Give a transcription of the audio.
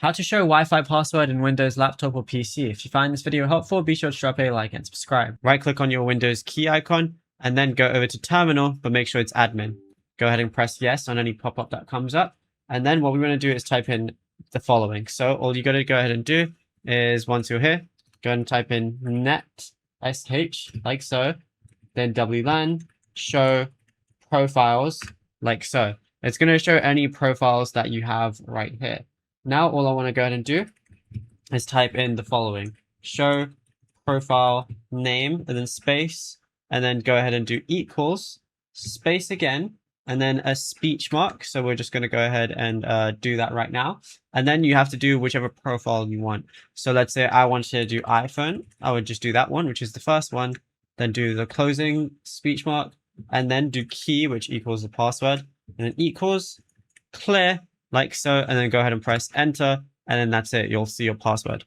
How to show Wi-Fi password in Windows laptop or PC. If you find this video helpful, be sure to drop a like and subscribe. Right click on your Windows key icon and then go over to terminal, but make sure it's admin. Go ahead and press yes on any pop-up that comes up. And then what we want to do is type in the following. So all you got to go ahead and do is once you're here, go ahead and type in net sh like so, then wlan show profiles like so. It's going to show any profiles that you have right here. Now, all I want to go ahead and do is type in the following: show profile name, and then space, and then go ahead and do equals, space again, and then a speech mark. So we're just going to go ahead and do that right now. And then you have to do whichever profile you want. So let's say I wanted to do iPhone. I would just do that one, which is the first one, then do the closing speech mark, and then do key, which equals the password, and then equals clear, like so, and then go ahead and press enter, and then that's it. You'll see your password.